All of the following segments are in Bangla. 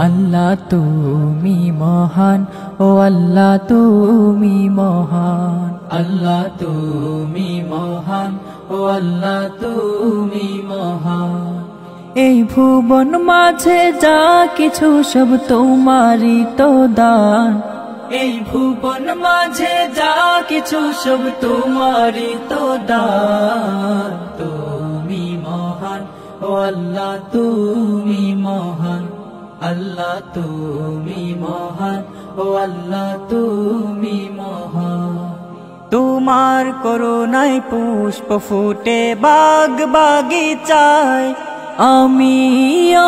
আল্লাহ তুমি মহান, ও আল্লাহ তুমি মহান। আল্লাহ তুমি মহান, ও আল্লাহ তুমি মহান। এই ভুবন মাঝে যা কিছু সব তোমারই তো দান। এই ভুবন মাঝে যা কিছু সব তোমারই তো দান। তুমি মহান, ও আল্লাহ তুমি মহান। আল্লাহ তুমি মহান, ও আল্লাহ তুমি মহান। তোমার করুণায় পুষ্প ফুটে বাগ বাগিচায়, আমি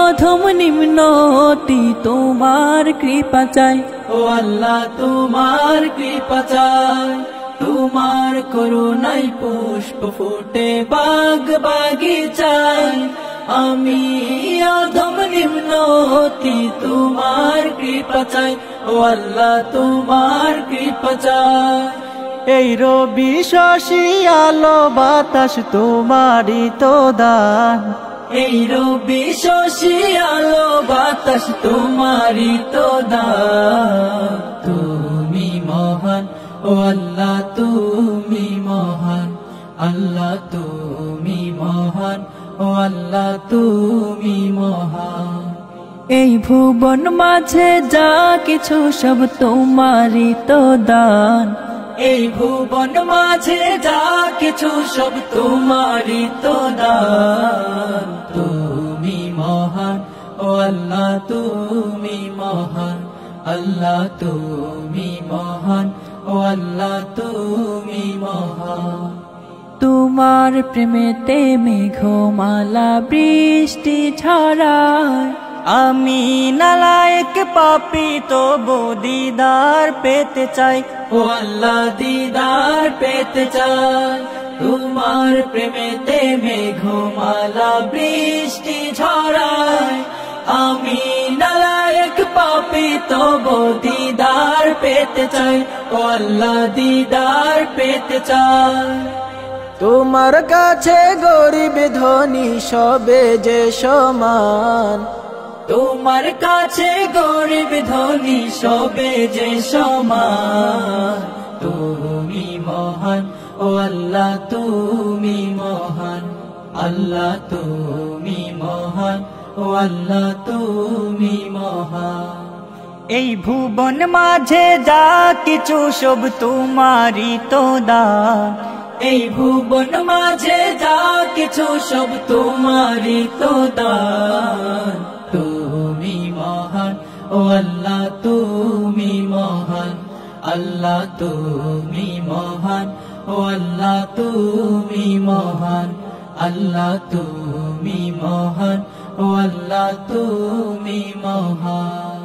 অধম নিম্নতি তোমার কৃপা চাই। ও আল্লাহ তোমার কৃপা চাই। তোমার করুণায় পুষ্প ফুটে বাগ বাগিচায়, আমি অধম নিম্নতি তোমার কৃপা চাই। ও আল্লাহ তোমার কৃপা চাই। এই রবি শশী আলো বাতাস তোমারই তো দান। এই রবি শশী আলো বাতাস তোমারই তো দান। তুমি মহান, ও আল্লাহ তুমি মহান। আল্লাহ তুমি মহান, ও আল্লাহ তুমি মহান। এই ভুবন মাঝে যা কিছু সব তোমারই তো দান। এই ভুবন মাঝে যা কিছু সব তোমারই তো দান। তুমি মহান, ও আল্লাহ তুমি মহান। আল্লাহ তুমি মহান, ও আল্লাহ তুমি মহান। তোমার প্রেমেতে মেঘমালা বৃষ্টি ছড়ায়, আমি নালায়েক পাপী তবু দিদার পেতে চাই। ও আল্লাহ দিদার পেতে চাই। তোমার প্রেমেতে মেঘমালা বৃষ্টি ঝরায়, আমি নালায়েক পাপী তবু দিদার পেতে চাই। ও আল্লাহ দিদার পেতে চাই। তোমার কাছে গরিব ধনী সবে যে সমান। তোমার কাছে গরিব ধনী সবে যে সমান। তুমি মহান, ও আল্লাহ তুমি মহান। আল্লাহ তুমি মহান, ও আল্লাহ তুমি মহান। এই ভুবন মাঝে যা কিছু সব তোমারই তো দান। এই ভুবন মাঝে যা কিছু সব তোমারই তো দান। তুমি মহান, ও আল্লাহ তুমি মহান। আল্লাহ তুমি মহান, ও আল্লাহ তুমি মহান। আল্লাহ তুমি মহান, ও আল্লাহ তুমি মহান।